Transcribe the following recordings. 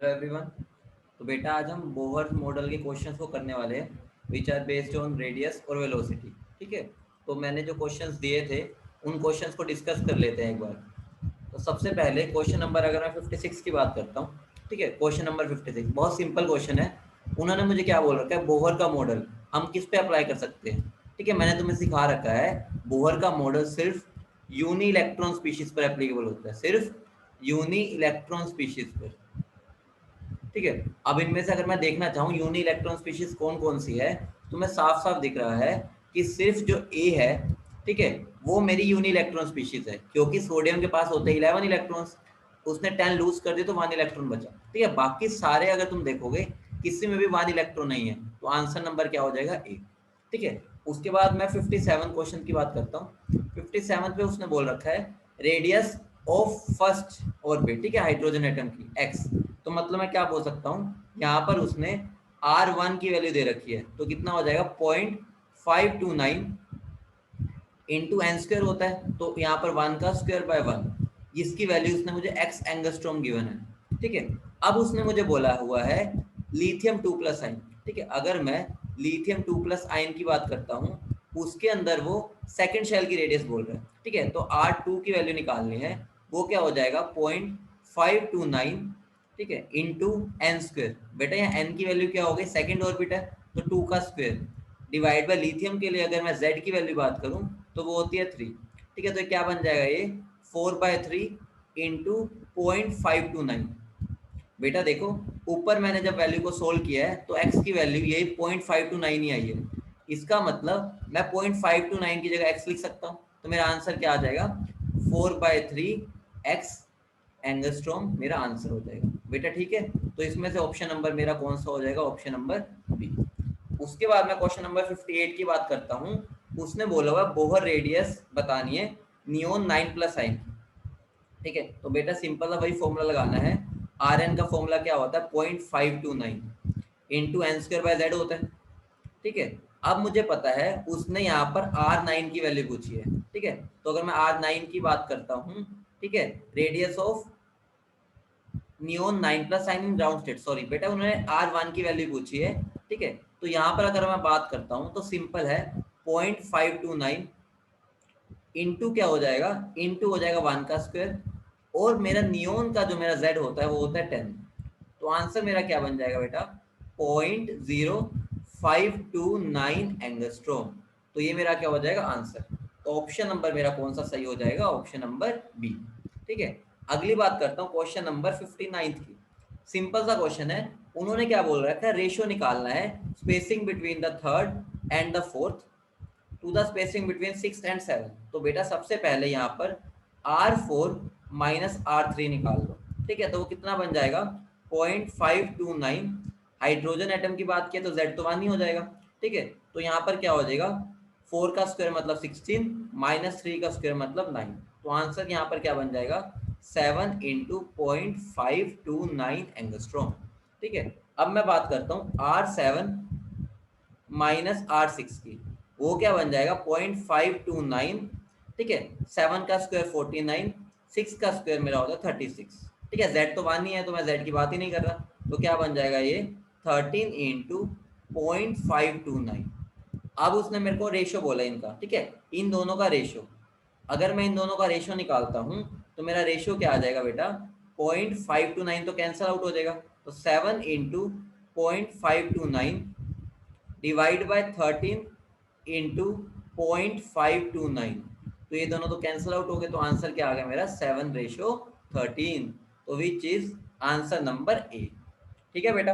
Hello everyone. तो बेटा आज हम बोहर मॉडल के क्वेश्चंस को करने वाले हैं which are based on radius और वेलोसिटी। ठीक है, तो मैंने जो क्वेश्चंस दिए थे उन क्वेश्चंस को डिस्कस कर लेते हैं एक बार। तो सबसे पहले क्वेश्चन नंबर अगर मैं 56 की बात करता हूँ, ठीक है, क्वेश्चन नंबर 56 बहुत सिंपल क्वेश्चन है। उन्होंने मुझे क्या बोल रखा है, बोहर का मॉडल हम किस पे अप्लाई कर सकते हैं। ठीक है, मैंने तुम्हें सिखा रखा है बोहर का मॉडल सिर्फ यूनी इलेक्ट्रॉन स्पीशीज पर एप्लीकेबल होता है, सिर्फ यूनी इलेक्ट्रॉन स्पीशीज पर। ठीक है, अब इनमें से अगर मैं देखना चाहूँ यूनी इलेक्ट्रॉन स्पीशीज कौन कौन सी है, तो मैं साफ साफ दिख रहा है कि सिर्फ जो ए है, ठीक है, वो मेरी यूनी इलेक्ट्रॉन स्पीशीज है, क्योंकि सोडियम के पास होते हैं 11 इलेक्ट्रॉन्स, उसने 10 लूज कर दिए तो 1 इलेक्ट्रॉन बचा। ठीक है, बाकी सारे अगर तुम देखोगे किसी में भी 1 इलेक्ट्रॉन नहीं है, तो आंसर नंबर क्या हो जाएगा, ए। ठीक है, उसके बाद मैं 57 क्वेश्चन की बात करता हूँ। 57 पे उसने बोल रखा है रेडियस ऑफ फर्स्ट ऑर्बिट, ठीक है, हाइड्रोजन एटम की एक्स। तो मतलब मैं क्या बोल सकता हूँ, यहाँ पर उसने R1 की वैल्यू दे रखी है, तो कितना हो जाएगा 0.529 इंटू एन स्क्वायर होता है, तो यहाँ पर 1 का स्क्वायर बाय 1, जिसकी वैल्यू उसने मुझे एक्स एंगस्ट्रॉम गिवन है। ठीक है, अब उसने मुझे बोला हुआ है लिथियम 2 प्लस आयन। ठीक है, अगर मैं लिथियम 2 प्लस आयन की बात करता हूँ, उसके अंदर वो सेकंड शेल की रेडियस बोल रहा है। ठीक है, तो R2 की वैल्यू निकालनी है, वो क्या हो जाएगा 0.529, ठीक है, इंटू एन स्क्वायर। बेटा यहाँ एन की वैल्यू क्या हो गई, सेकेंड ऑर्बिट है, तो 2 का स्क्वायर डिवाइड बाय लिथियम के लिए अगर मैं जेड की वैल्यू बात करूं तो वो होती है 3। ठीक है, तो क्या बन जाएगा ये 4/3 इंटू 0.529। बेटा देखो, ऊपर मैंने जब वैल्यू को सोल्व किया है तो x की वैल्यू यही 0.529 ही आई है। इसका मतलब मैं 0.529 की जगह x लिख सकता हूँ, तो मेरा आंसर क्या आ जाएगा 4/3 x एंगस्ट्रॉम मेरा आंसर हो जाएगा। बेटा ठीक है, तो इसमें से ऑप्शन नंबर मेरा कौन सा हो जाएगा, ऑप्शन नंबर बी। उसके बाद मैं क्वेश्चन नंबर 58 की बात करता हूँ। उसने बोला हुआ बोहर रेडियस बतानी है नियोन 9 प्लस आइन की। ठीक है, तो बेटा सिंपल है, वही फॉर्मूला लगाना है। आर एन का फॉर्मूला क्या होता है 0.529 into N square by Z होता है। ठीक है, अब मुझे पता है उसने यहाँ पर R9 की वैल्यू पूछी है। ठीक है, तो अगर मैं R9 की बात करता हूँ, ठीक है, radius of neon 9 plus sign in ground state, sorry बेटा उन्होंने R1 की वैल्यू पूछी है। ठीक है, तो यहाँ पर अगर मैं बात करता हूँ तो सिंपल है 0.529 इंटू क्या हो जाएगा, इंटू हो जाएगा 1 का स्क्वायर, और मेरा नियोन का जो मेरा जेड होता है वो होता है 10। तो आंसर मेरा क्या बन जाएगा बेटा 0.0529 एंगस्ट्रोम। तो ये मेरा क्या हो जाएगा आंसर। तो ऑप्शन नंबर मेरा कौन सा सही हो जाएगा, ऑप्शन नंबर बी। ठीक है, अगली बात करता हूँ क्वेश्चन नंबर 59 की। सिंपल सा क्वेश्चन है, उन्होंने क्या बोल रखा है, रेशियो निकालना है spacing between the third and the fourth to the spacing between 6 and 7। तो बेटा सबसे पहले यहाँ पर R4 माइनस R3 निकाल लो। ठीक है, तो वो कितना बन जाएगा 0.529। हाइड्रोजन एटम की बात किया तो Z तो 1 ही हो जाएगा। ठीक है, तो यहाँ पर क्या हो जाएगा 4 का स्क्वायर मतलब 16 माइनस 3 का स्क्वायर मतलब 9। तो आंसर यहाँ पर क्या बन जाएगा 7 इंटू 0.529 एंगस्ट्रॉम। ठीक है, अब मैं बात करता हूँ R7 माइनस R6 की, वो क्या बन जाएगा 0.529। ठीक है, 7 का स्क्वायर 49, 6 का स्क्वायर मेरा होता है 36। ठीक है, Z तो 1 ही है तो मैं Z की बात ही नहीं कर रहा, तो क्या बन जाएगा ये 13 इंटू 0.529। अब उसने मेरे को रेशो बोला इनका। ठीक है, इन दोनों का रेशो, अगर मैं इन दोनों का रेशो निकालता हूँ तो मेरा रेशो क्या आ जाएगा बेटा 0.529 तो कैंसिल आउट हो जाएगा, तो 7 इंटू 0.529 डिवाइड बाय 13 इंटू 0.529, तो ये दोनों तो कैंसिल आउट हो गए, तो आंसर क्या आ गया मेरा 7/13, तो which is answer number A. ठीक है बेटा,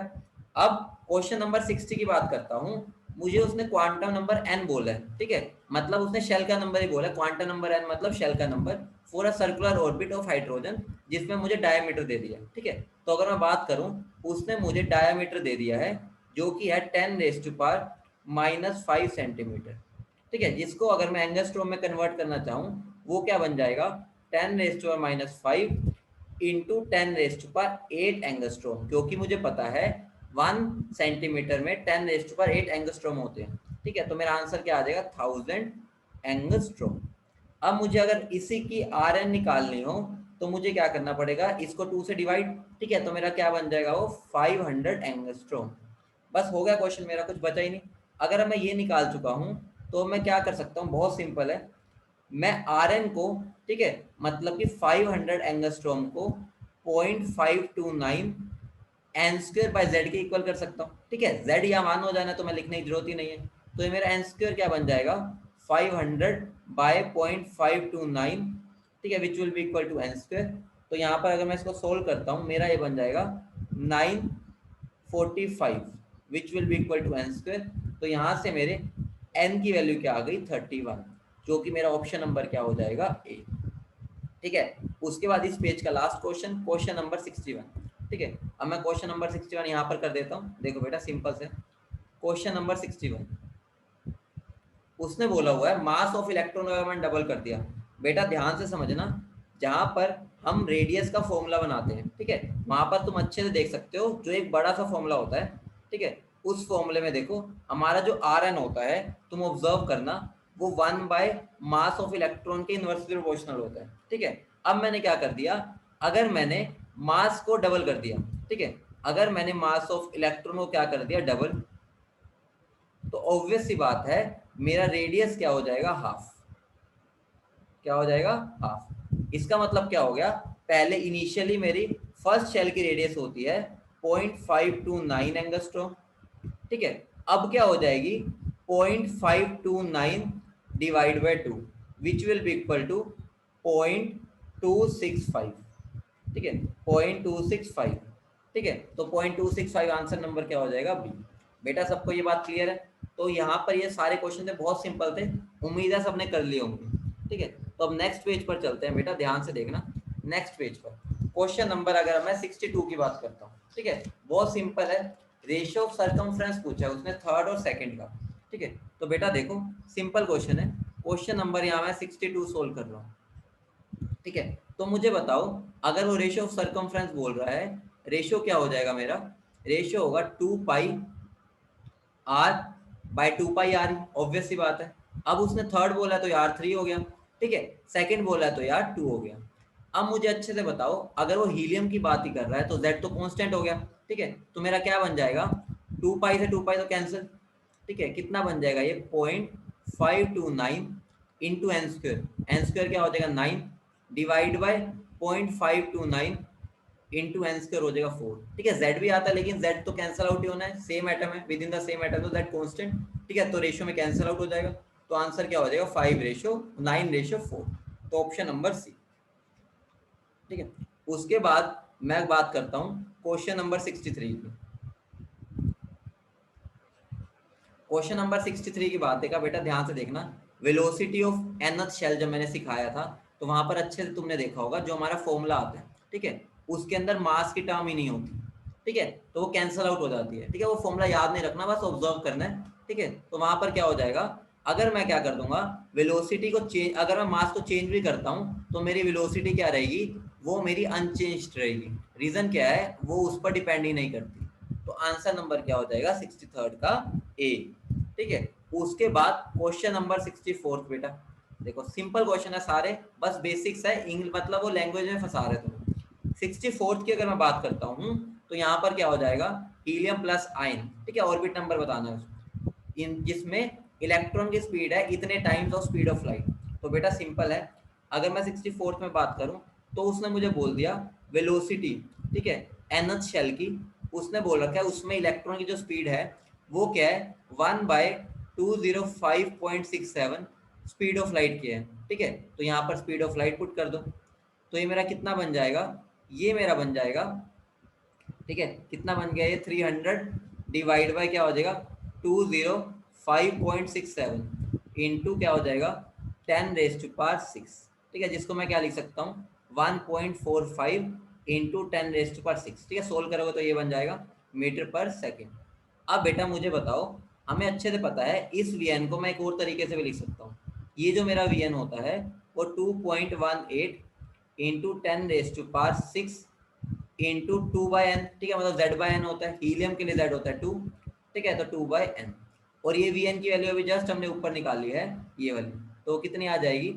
अब क्वेश्चन नंबर 60 की बात करता हूँ। मुझे उसने क्वांटम नंबर n बोला है। ठीक है, मतलब उसने शेल का नंबर ही बोला है, क्वांटम नंबर n मतलब शेल का number for a circular orbit of hydrogen, जिसमें मुझे डायमीटर दे दिया। ठीक है, तो अगर मैं बात करूं, उसने मुझे डायमीटर दे दिया है जो कि है 10⁻⁻5 सेंटीमीटर। ठीक है, जिसको अगर मैं एंगस्ट्रोम में कन्वर्ट करना चाहूँ, वो क्या बन जाएगा 10⁻⁻5 इंटू 10⁸ एंगस्ट्रोम, क्योंकि मुझे पता है 1 सेंटीमीटर में 10⁸ एंगस्ट्रोम होते हैं। ठीक है, तो मेरा आंसर क्या आ जाएगा 1000 एंगस्ट्रोम। अब मुझे अगर इसी की आर एन निकालनी हो तो मुझे क्या करना पड़ेगा, इसको 2 से डिवाइड, ठीक है, तो मेरा क्या बन जाएगा वो 500 एंगस्ट्रॉम। बस हो गया क्वेश्चन, मेरा कुछ बचा ही नहीं। अगर मैं ये निकाल चुका हूँ तो मैं क्या कर सकता हूँ, बहुत सिंपल है, मैं आर एन को, ठीक है, मतलब कि 500 एंगस्ट्रॉम को 0.529 एन स्क्र बाय जेड के इक्वल कर सकता हूँ, ठीक है। जेड या मान हो जाना तो मैं लिखने की जरूरत ही नहीं है। तो ये मेरा एन स्क्र क्या बन जाएगा, 500 बाय 0.529, ठीक है, which will be equal to N square. तो यहाँ पर अगर मैं इसको सोल्व करता हूँ, मेरा ये बन जाएगा 945 which will be equal to N square. तो यहाँ से मेरे एन की वैल्यू क्या आ गई, 31, जो कि मेरा ऑप्शन नंबर क्या हो जाएगा, ए, ठीक है। उसके बाद इस पेज का लास्ट क्वेश्चन, क्वेश्चन नंबर 61, ठीक है। अब मैं क्वेश्चन नंबर 61 यहाँ पर कर देता हूँ। देखो बेटा सिंपल से क्वेश्चन नंबर 61, उसने बोला हुआ है मास ऑफ इलेक्ट्रॉन अगर मैंने डबल कर दिया। बेटा ध्यान से समझना, जहां पर हम रेडियस का फॉर्मूला बनाते हैं, ठीक है, वहां पर तुम अच्छे से देख सकते हो जो एक बड़ा सा फॉर्मूला होता है, ठीक है, उस फॉर्मूले में देखो हमारा जो आर एन होता है, तुम ऑब्जर्व करना, वो 1 बाय मास ऑफ इलेक्ट्रॉन के इनवर्सली प्रोपोर्शनल होता है, ठीक है। अब मैंने क्या कर दिया, अगर मैंने मास को डबल कर दिया, ठीक है, अगर मैंने मास ऑफ इलेक्ट्रॉन को क्या कर दिया, डबल, तो ऑब्वियस सी बात है मेरा रेडियस क्या हो जाएगा, हाफ। क्या हो जाएगा, हाफ। इसका मतलब क्या हो गया, पहले इनिशियली मेरी फर्स्ट शेल की रेडियस होती है 0.529 एंगस्ट्रॉम, ठीक है। अब क्या हो जाएगी 0.529 divide by 2 which will be equal to 0.265, ठीक है, 0.265, ठीक है। तो 0.265 आंसर नंबर क्या हो जाएगा, बी। बेटा सबको ये बात क्लियर है। तो यहाँ पर ये सारे क्वेश्चन थे, बहुत सिंपल थे, उम्मीद है सबने कर लिए होंगे, ठीक है। तो अब नेक्स्ट पेज पर चलते हैं, बेटा ध्यान से देखना। नेक्स्ट पेज पर क्वेश्चन नंबर अगर मैं 62 की बात करता हूँ, ठीक है, बहुत सिंपल है, रेशियो ऑफ सरकमफ्रेंस पूछा है उसने थर्ड और सेकंड का, ठीक है। तो बेटा देखो सिंपल क्वेश्चन है, क्वेश्चन नंबर यहाँ मैं 62 सोल्व कर रहा हूँ, ठीक है। तो मुझे बताओ, अगर वो रेशियो ऑफ सरकमफ्रेंस बोल रहा है, रेशियो क्या हो जाएगा मेरा, रेशियो होगा 2 pi R by 2 pi R, obvious सी बात है। अब उसने थर्ड बोला तो यार 3 हो गया, ठीक है, सेकंड बोला तो यार 2 हो गया। अब मुझे अच्छे से बताओ, अगर वो हीलियम की बात ही कर रहा है तो Z तो कांस्टेंट हो गया, ठीक है। तो मेरा क्या बन जाएगा, 2 पाई से 2 पाई तो कैंसिल, ठीक है, कितना बन जाएगा ये 0.529 into N square, N square क्या हो जाएगा 9 divide by 0.529 into N square हो जाएगा 4, ठीक है। जेड भी आता है लेकिन जेड तो कैंसिल आउट ही होना है, सेम एटम है, with in the same atom, तो जेड कांस्टेंट, ठीक है, तो रेशियो में कैंसिल आउट हो जाएगा। तो आंसर क्या हो जाएगा 5:9:4, तो ऑप्शन नंबर सी, ठीक है। उसके बाद मैं बात करता हूँ क्वेश्चन नंबर 63 की। क्वेश्चन नंबर 63 की बात देखा बेटा, ध्यान से देखना, वेलोसिटी ऑफ एनथ शेल जब मैंने सिखाया था तो वहां पर अच्छे से तुमने देखा होगा, जो हमारा फॉर्मूला आता है, ठीक है, उसके अंदर मास की टर्म ही नहीं होती, ठीक है, तो वो कैंसिल आउट हो जाती है, ठीक है। वो फॉर्मूला याद नहीं रखना, बस ऑब्जर्व करना है, ठीक है। तो वहां पर क्या हो जाएगा, अगर मैं क्या कर दूंगा, वेलोसिटी को चेंज, अगर मैं मास को चेंज भी करता हूँ तो मेरी वेलोसिटी क्या रहेगी, वो मेरी अनचेंज्ड रहेगी। रीजन क्या है, वो उस पर डिपेंड ही नहीं करती। तो आंसर नंबर क्या हो जाएगा 63 का ए, ठीक है। उसके बाद क्वेश्चन नंबर 64 बेटा, देखो सिंपल क्वेश्चन है सारे, बस बेसिक्स है, इंग्लिश मतलब वो लैंग्वेज में फंसा रहे तुम। 64 की अगर मैं बात करता हूँ तो यहाँ पर क्या हो जाएगा, हीलियम प्लस आयन, ठीक है, ऑर्बिट नंबर बताना है उसमें, इन जिसमें इलेक्ट्रॉन की स्पीड है इतने times of speed of light. तो बेटा सिंपल है, अगर मैं 64 में बात करूं तो उसने मुझे बोल दिया वेलोसिटी, ठीक है, एनथ शेल की, उसने बोल रखा है उसमें इलेक्ट्रॉन की जो स्पीड है वो क्या है 1/205.67 स्पीड ऑफ लाइट की है, ठीक है। तो यहाँ पर स्पीड ऑफ लाइट पुट कर दो, तो ये मेरा कितना बन जाएगा, ये मेरा बन जाएगा, ठीक है, कितना बन गया ये 300 डिवाइड बाय क्या हो जाएगा 205.67 इंटू क्या हो जाएगा 10⁻6, ठीक है, जिसको मैं क्या लिख सकता हूँ 1.45 इंटू 10⁻6, ठीक है। सोल्व करोगे तो ये बन जाएगा मीटर पर सेकेंड। अब बेटा मुझे बताओ, हमें अच्छे से पता है इस वीएन को मैं एक और तरीके से भी लिख सकता हूँ। ये जो मेरा वीएन होता है वो 2.18 इंटू 10⁻6 इंटू 2/n, ठीक है, मतलब Z/n होता है, हीलियम के लिए Z होता है 2, ठीक है, तो 2/n। और ये Vn की वैल्यू अभी जस्ट हमने ऊपर निकाली है, ये वाली, तो कितनी आ जाएगी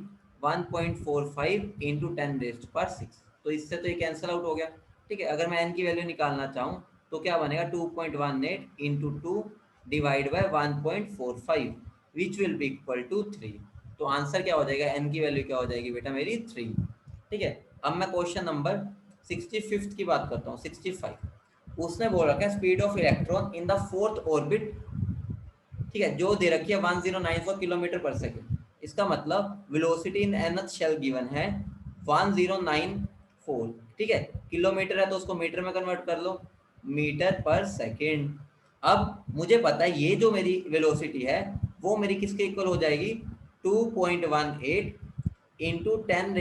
1.45 इंटू 10⁻6, तो इससे तो ये कैंसिल आउट हो गया। ठीक है, अगर मैं n की वैल्यू निकालना चाहूँ तो क्या बनेगा 2.18 into 2 divide by 1.45 which will be equal to 3। तो आंसर क्या हो जाएगा, n की वैल्यू क्या हो जाएगी बेटा मेरी 3। ठीक है, अब मैं क्वेश्चन नंबर 65 की बात करता हूँ। 65 उसने बोल रखा है speed of electron in the fourth orbit, ठीक है, जो दे रखी है 1094 किलोमीटर पर सेकेंड। इसका मतलब velocity in nth shell given है 1094। ठीक है, किलोमीटर है तो उसको मीटर में कन्वर्ट कर लो, मीटर पर सेकेंड। अब मुझे पता है ये जो मेरी वेलोसिटी है वो मेरी किसके इक्वल हो जाएगी, 2.18 इंटू 10⁶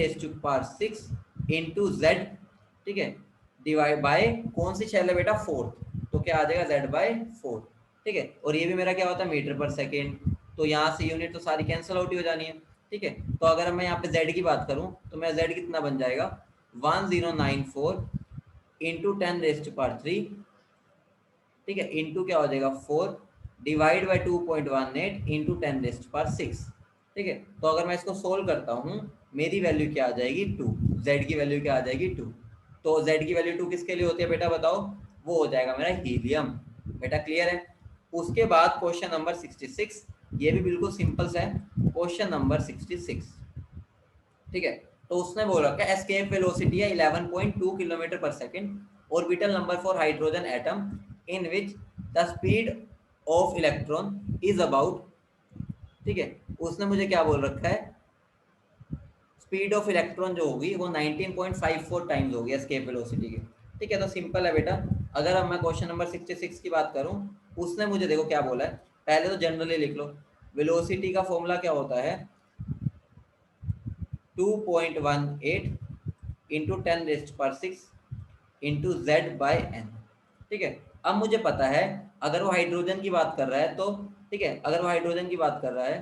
इंटू जेड। ठीक है, डिवाइड बाय कौन सी शेल है बेटा, फोर्थ, तो क्या आ जाएगा जेड बाय 4। ठीक है, और ये भी मेरा क्या होता है मीटर पर सेकेंड, तो यहाँ से यूनिट तो सारी कैंसिल आउट ही हो जानी है। ठीक है, तो अगर मैं यहाँ पे z की बात करूँ तो मैं z कितना बन जाएगा 1094 इंटू 10⁻3। ठीक है, इंटू क्या हो जाएगा 4 डिवाइड बाई 2.18 इंटू 10⁶। ठीक है, तो अगर मैं इसको सोल्व करता हूँ मेरी वैल्यू क्या आ जाएगी 2, z की वैल्यू क्या आ जाएगी 2। तो z की वैल्यू 2 किसके लिए होती है बेटा बताओ, वो हो जाएगा मेरा हीलियम। बेटा क्लियर है। उसके बाद क्वेश्चन नंबर 66, ये भी बिल्कुल सिंपल सा है। क्वेश्चन नंबर 66, ठीक है, तो उसने बोल रखा है एस्केप वेलोसिटी है 11.2 किलोमीटर पर second, orbital number for hydrogen atom in which the speed of electron is about. ठीक है, उसने मुझे क्या बोल रखा है, स्पीड ऑफ इलेक्ट्रॉन जो होगी वो 19.54 टाइम्स होगी एस्केप वेलोसिटी की। ठीक है, तो सिंपल है बेटा। अगर अब मैं क्वेश्चन नंबर 66 की बात करूं, उसने मुझे देखो क्या बोला है, पहले तो जनरली लिख लो, वेलोसिटी का फॉर्मूला क्या होता है 2.18 into 10⁶ into Z by N. ठीक है, अब मुझे पता है अगर वो हाइड्रोजन की बात कर रहा है तो, ठीक है, अगर वो हाइड्रोजन की बात कर रहा है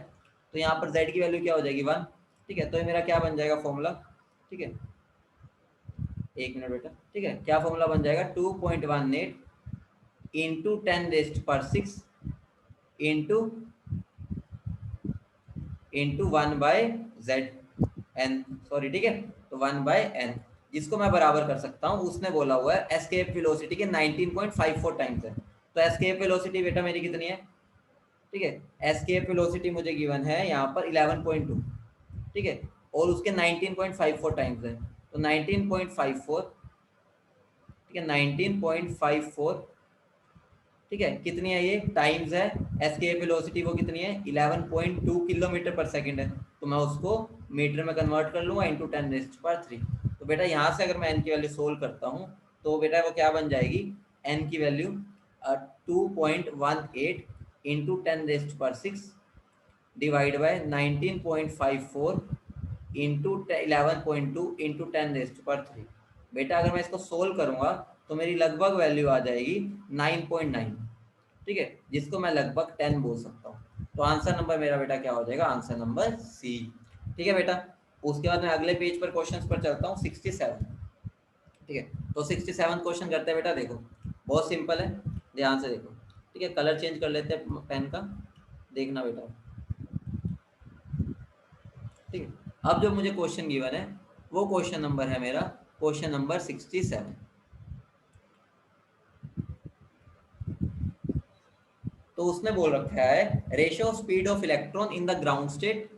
तो यहाँ पर जेड की वैल्यू क्या हो जाएगी 1। ठीक है, तो ये मेरा क्या बन जाएगा फॉर्मूला। ठीक है, एक मिनट बेटा। ठीक है, क्या फॉर्मूला बन जाएगा 2.18 into 10⁶ into into 1/z n, sorry. ठीक है, तो 1/n, जिसको मैं बराबर कर सकता हूँ, उसने बोला हुआ है एस्केप वेलोसिटी के 19.54 टाइम्स है। तो एस्केप वेलोसिटी बेटा मेरी कितनी है, ठीक है, एस्केप वेलोसिटी मुझे गिवन है यहाँ पर 11.2। ठीक है, और उसके 19.54 टाइम्स है, तो 19.54, ठीक है, 19.54, ठीक है, कितनी है ये टाइम्स है, एस्केप वेलोसिटी वो कितनी है 11.2 किलोमीटर पर सेकंड है, तो मैं उसको मीटर में कन्वर्ट कर लूंगा इंटू 10⁻3। तो बेटा यहाँ से अगर मैं एन की वैल्यू सोल्व करता हूँ तो बेटा वो क्या बन जाएगी, एन की value 2.18 into 10⁻6 divide by 19.54 into 11.2 into 10⁻3। बेटा अगर मैं इसको सोल्व करूंगा तो मेरी लगभग वैल्यू आ जाएगी 9.9। ठीक है, जिसको मैं लगभग 10 बोल सकता हूँ। तो आंसर नंबर मेरा बेटा क्या हो जाएगा, आंसर नंबर सी। ठीक है बेटा, उसके बाद मैं अगले पेज पर क्वेश्चन पर चलता हूँ 67। ठीक है, तो 67 क्वेश्चन करते हैं बेटा। देखो बहुत सिंपल है, ध्यान से देखो। ठीक है, कलर चेंज कर लेते हैं पेन का, देखना बेटा। ठीक है, अब जो मुझे क्वेश्चन गिवन है वो क्वेश्चन नंबर है मेरा क्वेश्चन नंबर 67। तो उसने बोल रखा है ratio of speed of electron in the ground state,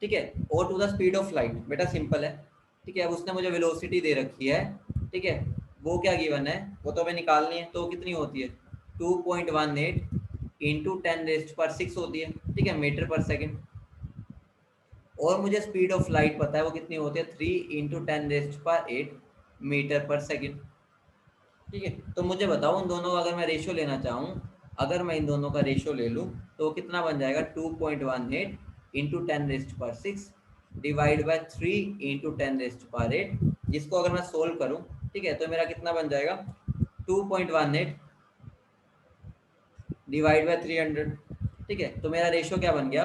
ठीक है, और to the speed of light. बेटा सिंपल है। ठीक है, अब उसने मुझे वेलोसिटी दे रखी है। ठीक है, वो क्या गिवन है वो तो हमें निकालनी है, तो वो कितनी होती है 2.18 इंटू 10⁶ होती है। ठीक है, मीटर पर सेकेंड। और मुझे स्पीड ऑफ लाइट पता है वो कितनी होती है 3 इंटू 10⁸ मीटर पर सेकेंड। ठीक है, तो मुझे बताओ उन दोनों का अगर मैं रेशियो लेना चाहूँ, अगर मैं इन दोनों का रेशियो ले लूँ तो कितना बन जाएगा 2.18 इंटू 10⁶ डिवाइड बाय 3 इंटू 10⁸, जिसको अगर मैं सोल्व करूँ, ठीक है, तो मेरा कितना बन जाएगा 2.18 डिवाइड बाय 300। ठीक है, तो मेरा रेशियो क्या बन गया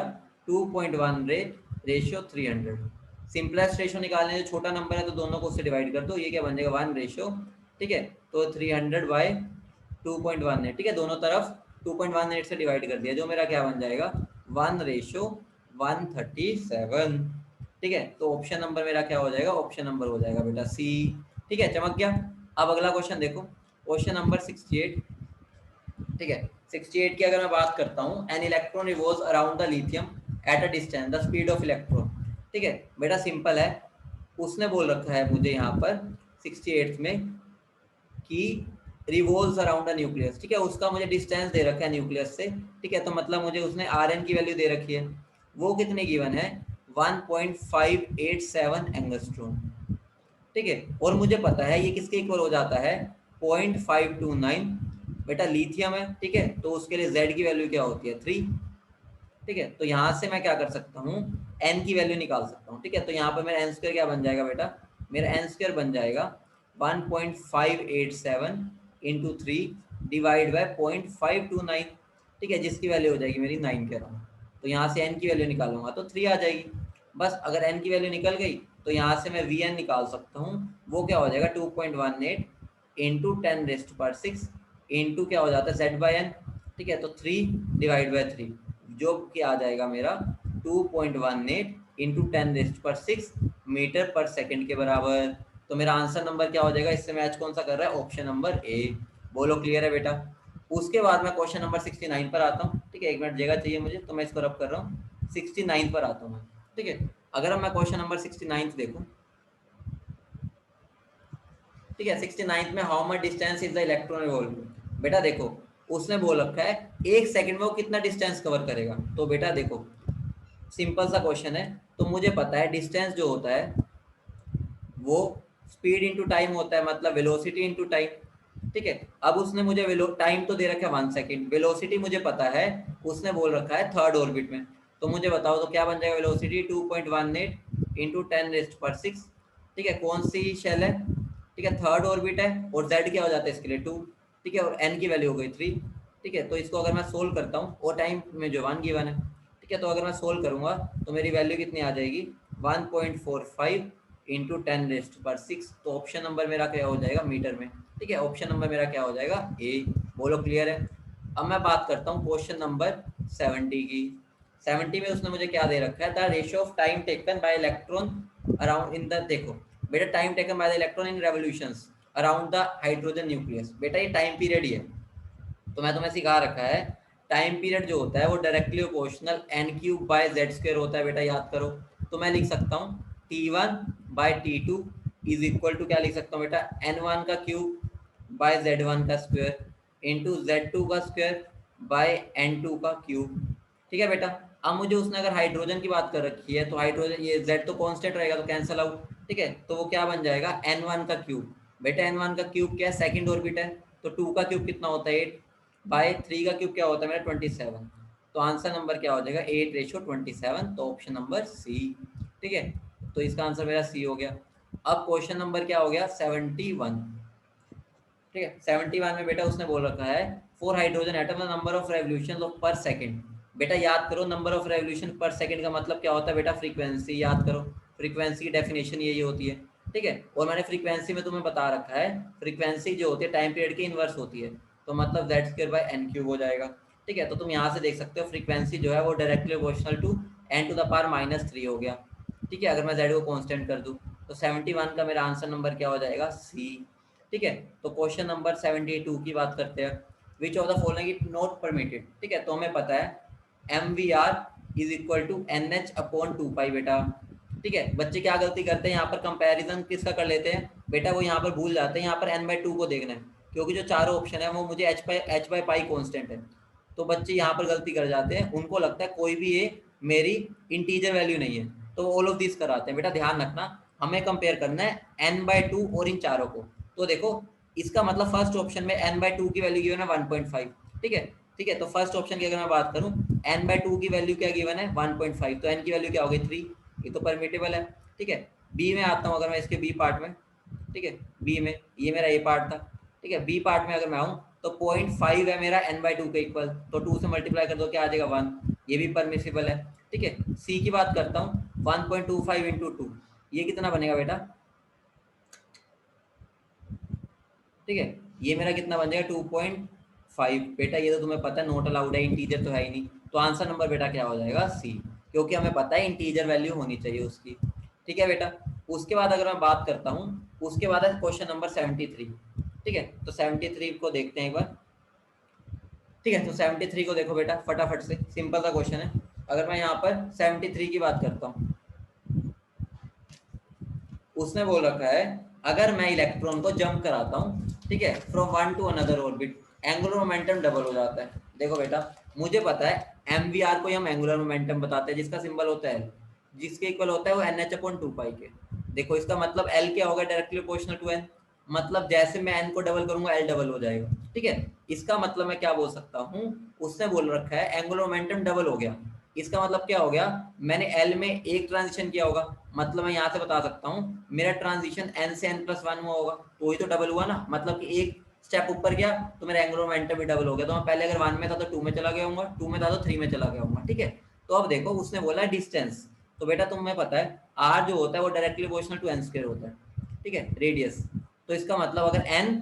2.18 रेशियो 300। सिंपलेस्ट रेशियो निकालने जो छोटा नंबर है तो दोनों को उससे डिवाइड कर दो, ये क्या बन जाएगा 1 रेशियो। ठीक है, तो 300 बाय 2.18। ठीक है, दोनों तरफ 2.18 से डिवाइड कर दिया, जो मेरा क्या बन जाएगा 1 रेशियो 137। ठीक है, तो ऑप्शन नंबर मेरा क्या हो जाएगा, ऑप्शन नंबर हो जाएगा बेटा सी। ठीक है, चमक गया। अब अगला क्वेश्चन देखो, क्वेश्चन नंबर 68। ठीक है, 68 की अगर मैं बात करता हूँ, an electron revolves around the lithium at a distance the speed of electron. ठीक है बेटा, सिंपल है। उसने बोल रखा है मुझे यहाँ पर 68 में कि रिवॉल्व्स अराउंड द न्यूक्लियस। ठीक है, उसका मुझे डिस्टेंस दे रखा है न्यूक्लियस से। ठीक है, तो मतलब मुझे उसने आर एन की वैल्यू दे रखी है, वो कितनी गिवन है, 1.587 एंगस्ट्रॉम। ठीक है, और मुझे पता है ये किसके इक्वल हो जाता है, 0.529। बेटा लिथियम है, ठीक है, तो उसके लिए Z की वैल्यू क्या होती है, 3। ठीक है, तो यहाँ से मैं क्या कर सकता हूँ, n की वैल्यू निकाल सकता हूँ। ठीक है, तो यहाँ पर मेरा एन स्क्वायर क्या बन जाएगा बेटा, मेरा एन स्क्वायर बन जाएगा 1.587 इंटू 3 डिवाइड बाय 0.529। ठीक है, जिसकी वैल्यू हो जाएगी मेरी 9 कह रहा हूँ। तो यहाँ से n की वैल्यू निकालूंगा तो 3 आ जाएगी। बस अगर n की वैल्यू निकल गई तो यहाँ से मैं Vn निकाल सकता हूँ, वो क्या हो जाएगा 2.18 इंटू 10⁻⁶ इंटू क्या हो जाता है Z/n। ठीक है, तो 3 डिवाइड बाय 3 जो कि आ जाएगा मेरा 2.18 इंटू 10⁻⁶ मीटर पर सेकंड के बराबर। तो मेरा आंसर नंबर क्या हो जाएगा, इससे मैच कौन सा कर रहा है, ऑप्शन नंबर ए। बोलो क्लियर है बेटा। उसके बाद मैं क्वेश्चन नंबर 69 पर आता हूँ। ठीक है, एक मिनट जगह चाहिए मुझे, तो मैं इसको रब कर रहा हूँ। 69 पर आता हूँ मैं। ठीक है, अगर मैं क्वेश्चन नंबर 69 देखूँ, ठीक है, 69 में how much distance is the electron revolving. बेटा देखो, उसने बोल रखा है 1 सेकंड में वो कितना डिस्टेंस कवर करेगा। तो बेटा देखो, सिंपल सा क्वेश्चन है। तो मुझे पता है डिस्टेंस जो होता है वो स्पीड इंटू टाइम होता है, मतलब वेलोसिटी इंटू टाइम। ठीक है, अब उसने मुझे टाइम तो दे रखा है 1 सेकंड, वेलोसिटी मुझे पता है, उसने बोल रखा है थर्ड ऑर्बिट में। तो मुझे बताओ तो क्या बन जाएगा वेलोसिटी, 2.18 इंटू 10⁻⁶। ठीक है, कौन सी शेल है, ठीक है, थर्ड ऑर्बिट है, और जेड क्या हो जाता है इसके लिए 2। ठीक है, और एन की वैल्यू हो गई 3। ठीक है, तो इसको अगर मैं सोल्व करता हूँ, और टाइम में जो 1 गिवन है। ठीक है, तो अगर मैं सोल्व करूंगा तो मेरी वैल्यू कितनी आ जाएगी, 1.45 इंटू 10⁻⁶। तो ऑप्शन नंबर मेरा क्या हो जाएगा मीटर में। ठीक है, ऑप्शन नंबर मेरा क्या हो जाएगा, ए। बोलो क्लियर है। अब मैं बात करता हूँ क्वेश्चन नंबर 70 की। 70 में उसने मुझे क्या दे रखा है, the ratio of time taken by electron around in the, देखो बेटा, time taken by the electron in revolutions around the hydrogen nucleus. बेटा ये टाइम पीरियड ही है, तो मैं तुम्हें सिखा रखा है, टाइम पीरियड जो होता है वो डायरेक्टली प्रोपोर्शनल n³/z² होता है। बेटा याद करो, तो मैं लिख सकता हूँ T1/T2 इज इक्वल टू, क्या लिख सकता हूँ बेटा, n1 का क्यूब बाय z1 का स्क्वायर इंटू z2 का स्क्वायर बाय n2 का क्यूब। ठीक है बेटा, अब मुझे उसने अगर हाइड्रोजन की बात कर रखी है, तो हाइड्रोजन ये z तो कांस्टेंट रहेगा, तो कैंसिल आउट। ठीक है, तो वो क्या बन जाएगा, n1 का क्यूब। बेटा n1 का क्यूब क्या है, सेकंड ऑर्बिट है, तो 2 का क्यूब कितना होता है, 8 बाय 3 का क्यूब क्या होता है मेरा, 27। तो आंसर नंबर क्या हो जाएगा, 8:27। तो ऑप्शन नंबर सी। ठीक है, तो इसका आंसर मेरा सी हो गया। अब क्वेश्चन नंबर क्या हो गया, 71। ठीक है, 71 में बेटा उसने बोल रखा है, for hydrogen atom number of revolution पर सेकंड। बेटा याद करो, नंबर ऑफ रेवोल्यूशन पर सेकंड का मतलब क्या होता है बेटा, फ्रीक्वेंसी। याद करो, फ्रीक्वेंसी की डेफिनेशन यही होती है। ठीक है, और मैंने फ्रीक्वेंसी में तुम्हें बता रखा है, फ्रीक्वेंसी जो होती है टाइम पीरियड की इनवर्स होती है, तो मतलब Z²/n³ हो जाएगा। ठीक है, तो तुम यहाँ से देख सकते हो फ्रीक्वेंसी जो है वो डायरेक्टली प्रोपोर्शनल टू n⁻⁻³ हो गया। ठीक है, अगर मैं Z को कांस्टेंट कर दूं, तो 71 का मेरा आंसर नंबर क्या हो जाएगा, सी। ठीक है, तो क्वेश्चन नंबर 72 की बात करते हैं, which of the following is not permitted. ठीक है, तो हमें पता है MVR is equal to NH/2π बेटा। ठीक है, बच्चे क्या गलती करते हैं, यहाँ पर कंपैरिजन किसका कर लेते हैं बेटा, वो यहाँ पर भूल जाते हैं यहाँ पर n/2 को देखना है, क्योंकि जो चारों ऑप्शन है वो मुझे h/π कांस्टेंट है। तो बच्चे यहाँ पर गलती कर जाते हैं, उनको लगता है कोई भी ये मेरी इंटीजर वैल्यू नहीं है, तो ऑल ऑफ दिस कराते हैं। बेटा ध्यान रखना, हमें कंपेयर करना है n/2 और इन चारों को। तो देखो, इसका मतलब फर्स्ट ऑप्शन में n/2 की वैल्यू गिवन है 1.5। ठीक है, ठीक है, तो फर्स्ट ऑप्शन की अगर मैं बात करूं, n/2 की वैल्यू क्या गिवन है, 1.5, तो n की वैल्यू क्या हो गई, 3। ये तो परमिटेबल है। ठीक है, बी में आता हूं, अगर मैं इसके बी पार्ट में, ठीक है, बी में ये मेरा ए पार्ट था। ठीक है, बी पार्ट में अगर मैं आऊँ, तो 0.5 है मेरा n/2 के इक्वल, तो 2 से मल्टीप्लाई कर दो, क्या आ जाएगा, 1। ये भी परमिसिबल है। ठीक है, सी की बात करता हूँ, 1.25 इंटू 2, ये कितना बनेगा बेटा, ठीक है, ये मेरा कितना बन जाएगा, 2.5। बेटा ये तो तुम्हें पता है नॉट अलाउड है, इंटीजर तो है ही नहीं, तो आंसर नंबर बेटा क्या हो जाएगा, सी, क्योंकि हमें पता है इंटीजर वैल्यू होनी चाहिए उसकी। ठीक है बेटा, उसके बाद अगर मैं बात करता हूँ उसके बाद है क्वेश्चन नंबर 73। ठीक है, तो 73 को देखते हैं एक बार। ठीक है, तो 73 को देखो बेटा फटाफट से, सिंपल सा क्वेश्चन है। अगर मैं यहाँ पर 73 की बात करता हूँ, उसने बोल रखा है अगर मैं इलेक्ट्रॉन को जंप कराता हूँ, ठीक है, from one two another orbit, angular momentum double हो जाता है। देखो बेटा, मुझे पता है एमवीआर को हम एंगुलर मोमेंटम बताते हैं, जिसका सिंबल होता है एल, जिसके इक्वल होता है वो एनएच अपॉन 2 पाई के। देखो इसका मतलब एल क्या होगा, डायरेक्टली प्रोपोर्शनल टू एन, मतलब जैसे मैं एन को डबल करूंगा एल डबल हो जाएगा। ठीक है, इसका मतलब मैं क्या बोल सकता हूँ, उसने बोल रखा है एंगुलर मोमेंटम डबल हो गया, इसका मतलब क्या हो गया, मैंने एल में एक ट्रांजिशन किया होगा, मतलब मैं यहाँ से बता सकता हूँ मेरा ट्रांजिशन एन से एन प्लस वन हुआ होगा, तो वही तो डबल हुआ ना, मतलब कि एक स्टेप ऊपर गया तो मेरा एंगुलर मोमेंटम भी डबल हो गया। तो मैं पहले अगर वन में था तो टू में चला गया हूँ, टू में था तो थ्री में चला गया हूँ। ठीक है, तो अब देखो उसने बोला है डिस्टेंस, तो बेटा तुम्हें पता है आर जो होता है वो directly proportional to N square होता है। ठीक है, रेडियस, तो इसका मतलब अगर एन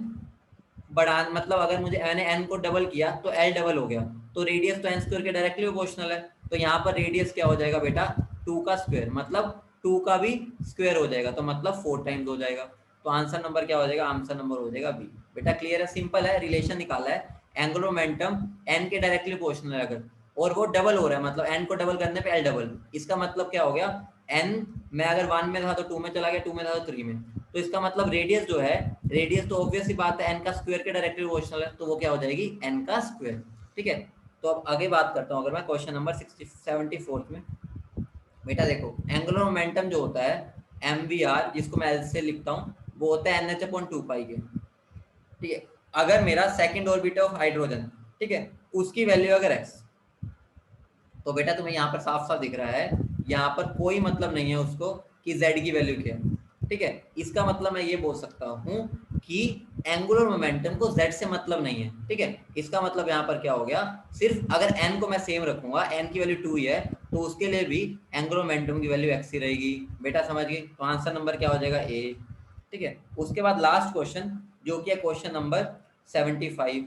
बढ़ा, मतलब अगर मुझे मैंने एन को डबल किया तो एल डबल हो गया, तो रेडियस तो एन स्क्वायर के डायरेक्टली प्रोपोर्शनल है, तो यहाँ पर रेडियस क्या हो जाएगा बेटा, 2 का स्क्वायर, मतलब 2 का भी स्क्वायर हो जाएगा, तो मतलब 4 टाइम्स हो जाएगा। तो आंसर नंबर क्या हो जाएगा, आंसर नंबर हो जाएगा बी। बेटा क्लियर है, सिंपल है, रिलेशन निकाला है, एंगुलर मोमेंटम एन के डायरेक्टली प्रोपोर्शनल है अगर, और वो डबल हो रहा है, मतलब एन को डबल करने पे एल डबल, इसका मतलब क्या हो गया, एन मैं अगर वन में था तो टू में चला गया, टू में था तो थ्री में, तो इसका मतलब रेडियस जो है, रेडियस तो ऑब्वियस ही बात है एन का स्क्वायर के डायरेक्टली प्रोपोर्शनल है, तो वो क्या हो जाएगी एन का स्क्वायर। ठीक है, तो अब आगे बात करता हूँ अगर मैं क्वेश्चन नंबर 74 में। बेटा देखो एंगुलर मोमेंटम जो होता है एम वी आर, जिसको मैं एल से लिखता हूँ, वो होता है एन एच अपॉन 2 पाई के। ठीक है, अगर मेरा सेकंड ऑर्बिट ऑफ हाइड्रोजन, ठीक है, उसकी वैल्यू अगर एक्स, तो बेटा तुम्हें यहाँ पर साफ साफ दिख रहा है, यहाँ पर कोई मतलब नहीं है उसको कि z की वैल्यू क्या है। ठीक है, इसका मतलब मैं ये बोल सकता हूँ कि एंगुलर मोमेंटम को z से मतलब नहीं है। ठीक है, इसका मतलब यहाँ पर क्या हो गया, सिर्फ अगर n को मैं सेम रखूंगा, n की वैल्यू 2 ही है, तो उसके लिए भी एंगुलर मोमेंटम की वैल्यू x ही रहेगी। बेटा समझ गई, तो आंसर नंबर क्या हो जाएगा ए। ठीक है, उसके बाद लास्ट क्वेश्चन जो कि है क्वेश्चन नंबर 75।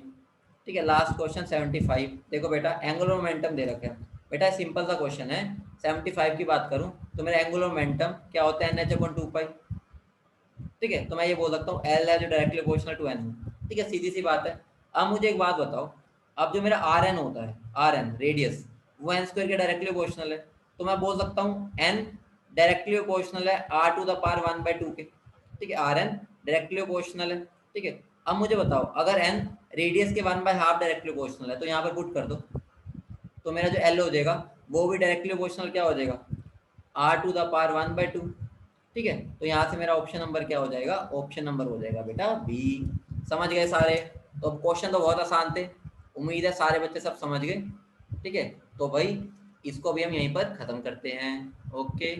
ठीक है, लास्ट क्वेश्चन 75, देखो बेटा एंगुलर मोमेंटम दे रखा है, बेटा सिंपल सा क्वेश्चन है। 75 की बात करूं तो मेरा एंगुलर मोमेंटम क्या होता है, एन एच अपॉन 2 पाई। ठीक है, तो मैं ये बोल सकता हूँ एल है जो डायरेक्टली प्रोपोर्शनल टू एन। ठीक है, सीधी सी बात है। अब मुझे एक बात बताओ, अब जो मेरा आर एन होता है, आर एन रेडियस, वो एन स्क्वायर के डायरेक्टली प्रोपोर्शनल है, तो मैं बोल सकता हूँ एन डायरेक्टली प्रोपोर्शनल है आर टू द पावर 1/2 के। ठीक है, आर एन डायरेक्टली प्रोपोर्शनल है। ठीक है, अब मुझे बताओ अगर एन रेडियस के 1/2 डायरेक्टली प्रोपोर्शनल है, तो यहाँ पर पुट कर दो, तो मेरा जो एल हो जाएगा वो भी डायरेक्टली प्रोपोर्शनल क्या हो जाएगा, आर टू द पावर 1/2। ठीक है, तो यहाँ से मेरा ऑप्शन नंबर क्या हो जाएगा, ऑप्शन नंबर हो जाएगा बेटा बी। समझ गए सारे, तो क्वेश्चन तो बहुत आसान थे, उम्मीद है सारे बच्चे सब समझ गए। ठीक है, तो भाई इसको भी हम यहीं पर खत्म करते हैं। ओके।